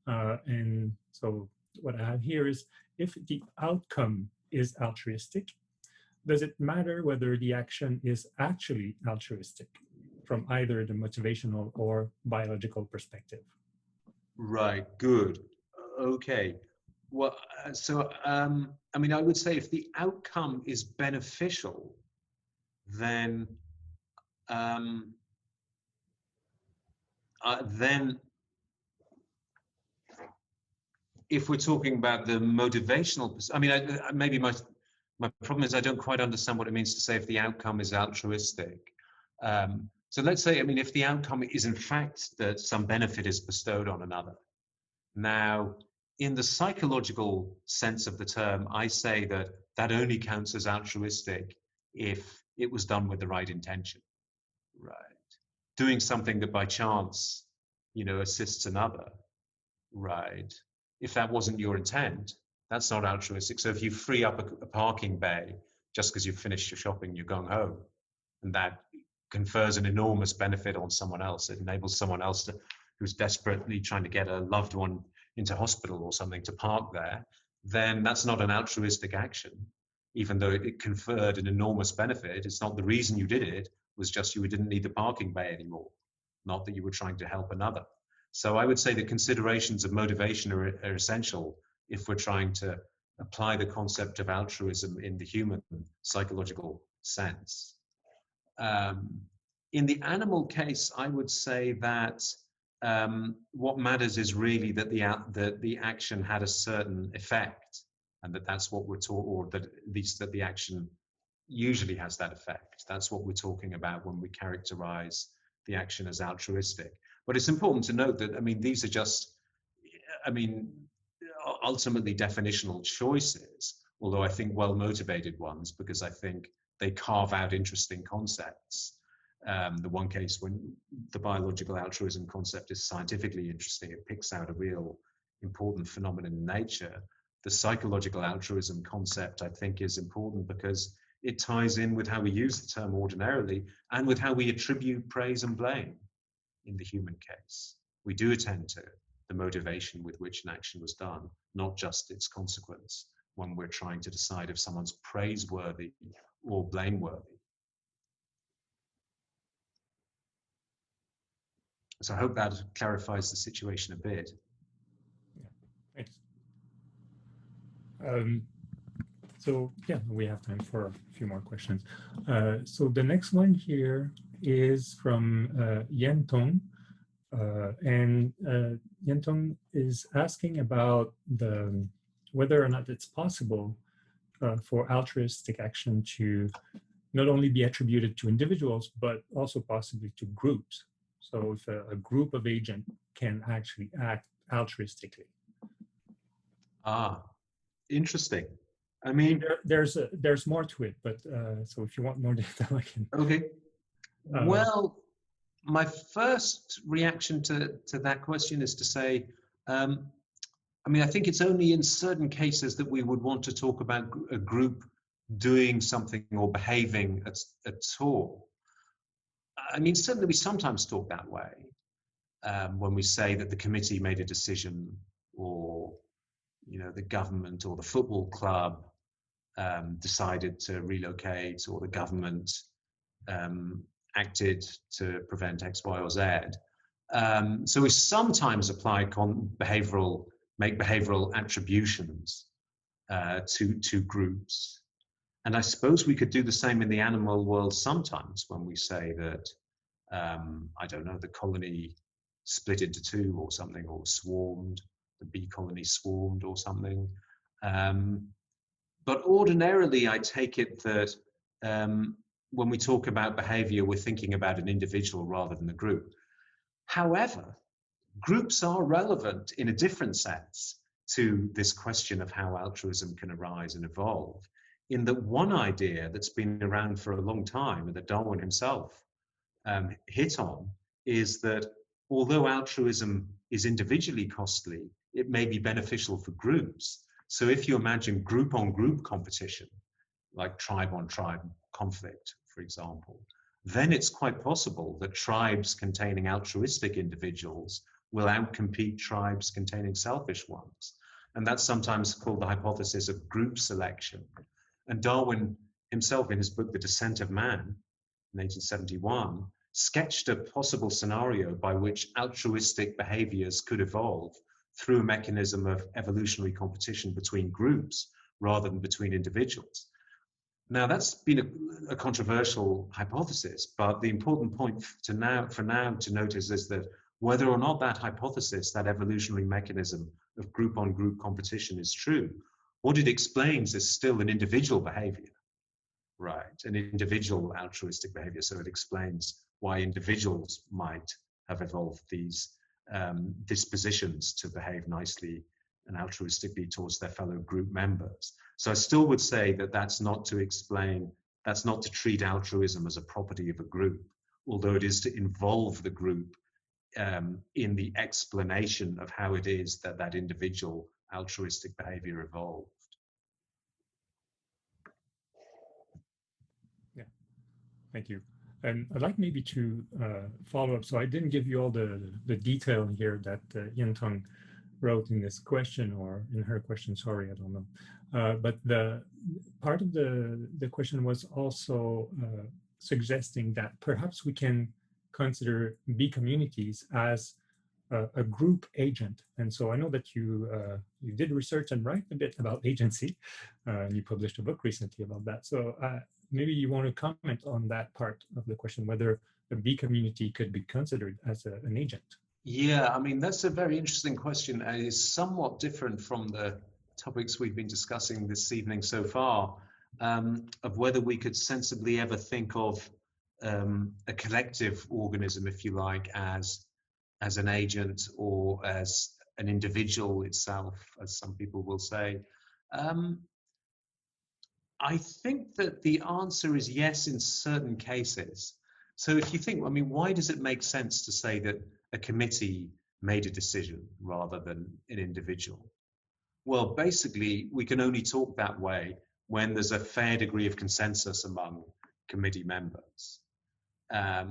And so what I have here is, if the outcome is altruistic, does it matter whether the action is actually altruistic from either the motivational or biological perspective? Right, good. Okay. Well, I mean, I would say if the outcome is beneficial, then if we're talking about the motivational, I mean, maybe my problem is I don't quite understand what it means to say if the outcome is altruistic. So let's say, I mean, if the outcome is in fact that some benefit is bestowed on another. Now, in the psychological sense of the term, I say that that only counts as altruistic if it was done with the right intention, right? Doing something that by chance, assists another, right? If that wasn't your intent, that's not altruistic. So if you free up a parking bay just because you've finished your shopping, you're going home, and that confers an enormous benefit on someone else, it enables someone else who's desperately trying to get a loved one into hospital or something to park there, then that's not an altruistic action, even though it conferred an enormous benefit. It's not the reason you did it, it was just you didn't need the parking bay anymore, not that you were trying to help another. So I would say the considerations of motivation are essential if we're trying to apply the concept of altruism in the human psychological sense. In the animal case, I would say that what matters is really that the action had a certain effect, and that's what we're talking, or that at least that the action usually has that effect. That's what we're talking about when we characterize the action as altruistic. But it's important to note that, I mean, these are just, ultimately definitional choices, although I think well-motivated ones, because I think they carve out interesting concepts. The one case when the biological altruism concept is scientifically interesting, it picks out a real important phenomenon in nature. The psychological altruism concept, I think, is important because it ties in with how we use the term ordinarily and with how we attribute praise and blame in the human case. We do attend to the motivation with which an action was done, not just its consequence, when we're trying to decide if someone's praiseworthy or blameworthy. So I hope that clarifies the situation a bit. Yeah, thanks. So yeah, we have time for a few more questions. So the next one here is from Yen Tong. And Yen Tong is asking about whether or not it's possible for altruistic action to not only be attributed to individuals, but also possibly to groups. So if a group of agents can actually act altruistically. Ah, interesting. I mean, there's more to it, but so if you want more detail, I can. Okay. Well, my first reaction to that question is to say, I think it's only in certain cases that we would want to talk about a group doing something or behaving at all. I mean, certainly we sometimes talk that way when we say that the committee made a decision, or the government or the football club decided to relocate, or the government acted to prevent X, Y, or Z. So we sometimes apply make behavioral attributions to groups. And I suppose we could do the same in the animal world sometimes when we say that, I don't know, the colony split into two or something, or swarmed, the bee colony swarmed or something. But ordinarily, I take it that when we talk about behavior, we're thinking about an individual rather than a group. However, groups are relevant in a different sense to this question of how altruism can arise and evolve, in that one idea that's been around for a long time and that Darwin himself hit on is that although altruism is individually costly, it may be beneficial for groups. So if you imagine group-on-group competition, like tribe-on-tribe conflict, for example, then it's quite possible that tribes containing altruistic individuals will outcompete tribes containing selfish ones. And that's sometimes called the hypothesis of group selection. And Darwin himself, in his book, The Descent of Man, in 1871, sketched a possible scenario by which altruistic behaviors could evolve through a mechanism of evolutionary competition between groups rather than between individuals. Now, that's been a controversial hypothesis, but the important point for now to notice is that whether or not that hypothesis, that evolutionary mechanism, of group-on-group competition is true. What it explains is still an individual behavior, right? An individual altruistic behavior. So it explains why individuals might have evolved these dispositions to behave nicely and altruistically towards their fellow group members. So I still would say that that's not to treat altruism as a property of a group, although it is to involve the group in the explanation of how it is that that individual altruistic behavior evolved. Yeah, thank you. And I'd like maybe to follow up. So I didn't give you all the detail here that Yin Tong wrote in this question, or in her question, sorry, I don't know. But the part of the question was also suggesting that perhaps we can consider bee communities as a group agent. And so I know that you did research and write a bit about agency. You published a book recently about that. So maybe you want to comment on that part of the question, whether a bee community could be considered as an agent. Yeah, I mean, that's a very interesting question, and is somewhat different from the topics we've been discussing this evening so far, of whether we could sensibly ever think of a collective organism, if you like, as an agent or as an individual itself, as some people will say. I think that the answer is yes in certain cases. So if you think, I mean, why does it make sense to say that a committee made a decision rather than an individual? Well, basically, we can only talk that way when there's a fair degree of consensus among committee members.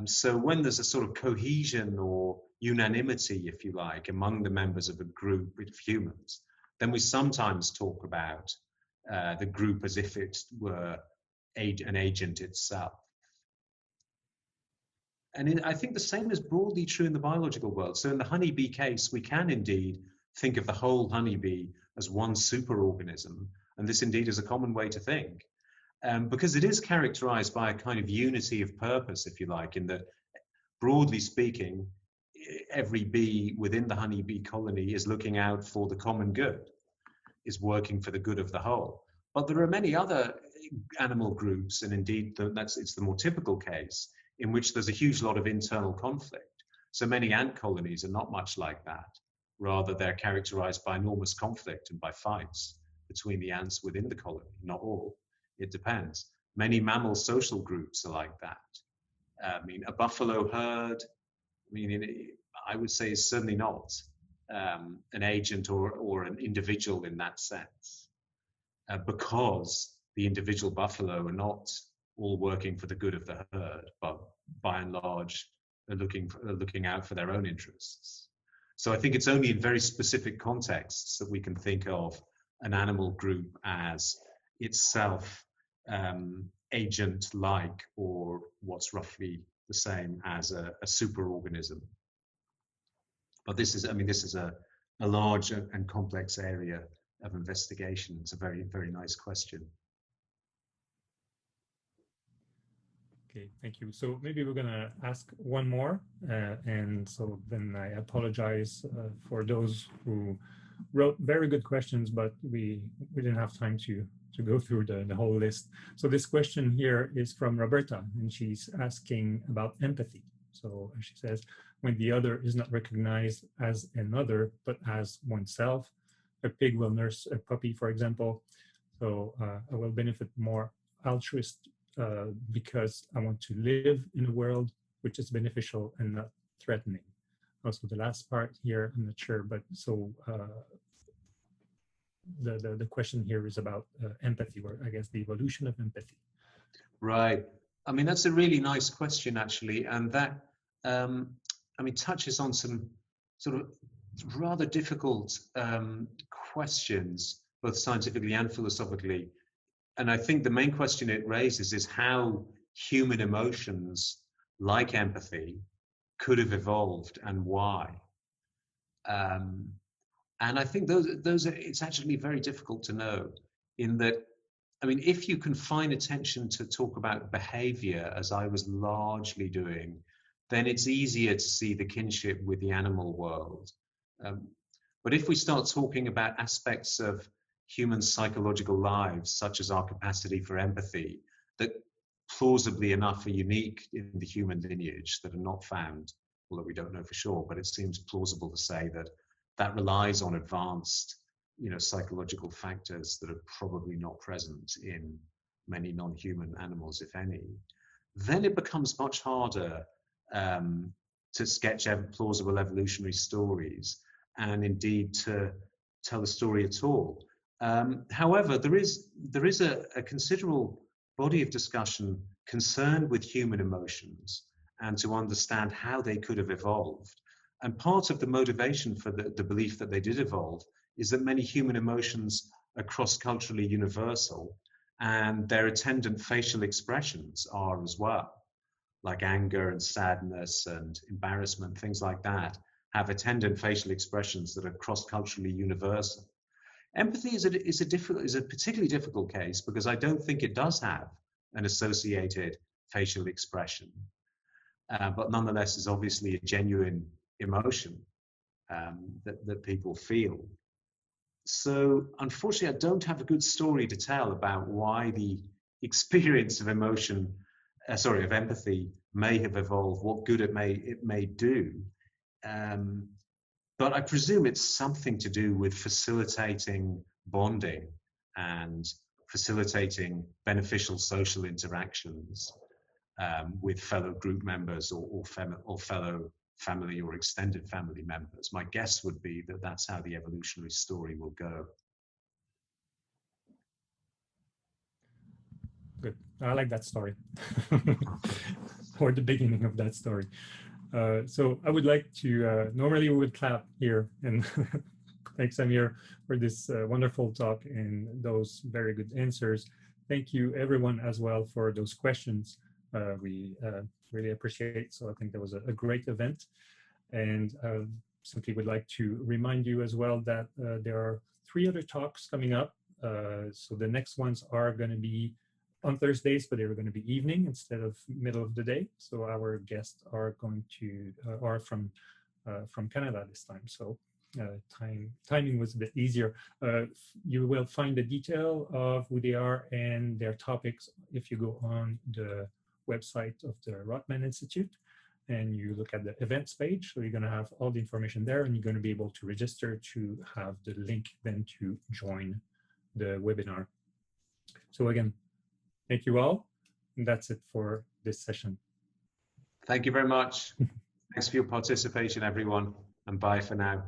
So when there's a sort of cohesion or unanimity, if you like, among the members of a group of humans, then we sometimes talk about the group as if it were an agent itself. And I think the same is broadly true in the biological world. So in the honeybee case, we can indeed think of the whole honeybee as one superorganism, and this indeed is a common way to think. Because it is characterized by a kind of unity of purpose, if you like, in that, broadly speaking, every bee within the honeybee colony is looking out for the common good, is working for the good of the whole. But there are many other animal groups, and indeed it's the more typical case, in which there's a huge lot of internal conflict. So many ant colonies are not much like that. Rather, they're characterized by enormous conflict and by fights between the ants within the colony. Not all. It depends. Many mammal social groups are like that. I mean, a buffalo herd, I would say is certainly not an agent or an individual in that sense, because the individual buffalo are not all working for the good of the herd, but by and large, are looking out for their own interests. So I think it's only in very specific contexts that we can think of an animal group as itself agent-like, or what's roughly the same as a superorganism. But this is a large and complex area of investigation. It's a very, very nice question. Okay, thank you. So maybe we're going to ask one more, and so then I apologize for those who wrote very good questions, but we didn't have time to go through the whole list. So this question here is from Roberta, and she's asking about empathy. So she says, when the other is not recognized as another, but as oneself, a pig will nurse a puppy, for example. So I will benefit more altruist because I want to live in a world which is beneficial and not threatening. Also, the last part here, I'm not sure, but so the question here is about empathy, or I guess the evolution of empathy. Right. I mean, that's a really nice question, actually, and that touches on some sort of rather difficult questions, both scientifically and philosophically. And I think the main question it raises is how human emotions, like empathy, could have evolved and why. And I think those are, it's actually very difficult to know, in that, I mean, if you confine attention to talk about behavior, as I was largely doing, then it's easier to see the kinship with the animal world. But if we start talking about aspects of human psychological lives, such as our capacity for empathy, that plausibly enough are unique in the human lineage, that are not found, although we don't know for sure, but it seems plausible to say that that relies on advanced, psychological factors that are probably not present in many non-human animals, if any, then it becomes much harder to sketch plausible evolutionary stories and indeed to tell a story at all. However, there is a considerable body of discussion concerned with human emotions and to understand how they could have evolved. And part of the motivation for the belief that they did evolve is that many human emotions are cross-culturally universal, and their attendant facial expressions are as well, like anger and sadness and embarrassment, things like that, have attendant facial expressions that are cross-culturally universal. Empathy is a particularly difficult case because I don't think it does have an associated facial expression, but nonetheless is obviously a genuine emotion that people feel. So unfortunately, I don't have a good story to tell about why the experience of empathy may have evolved, what good it may do. But I presume it's something to do with facilitating bonding and facilitating beneficial social interactions with fellow group members or fellow family or extended family members. My guess would be that that's how the evolutionary story will go. Good. I like that story. Or the beginning of that story. So I would like to, normally we would clap here and thanks Samir for this wonderful talk and those very good answers. Thank you everyone as well for those questions. We really appreciate. So I think that was a great event. And simply would like to remind you as well that there are 3 other talks coming up. So the next ones are going to be on Thursdays, but they're going to be evening instead of middle of the day. So our guests are going to are from Canada this time. So timing was a bit easier. You will find the detail of who they are and their topics if you go on the website of the Rotman Institute and you look at the events page. So you're going to have all the information there, and you're going to be able to register to have the link then to join the webinar. So again, thank you all. And that's it for this session. Thank you very much. Thanks for your participation, everyone, and bye for now.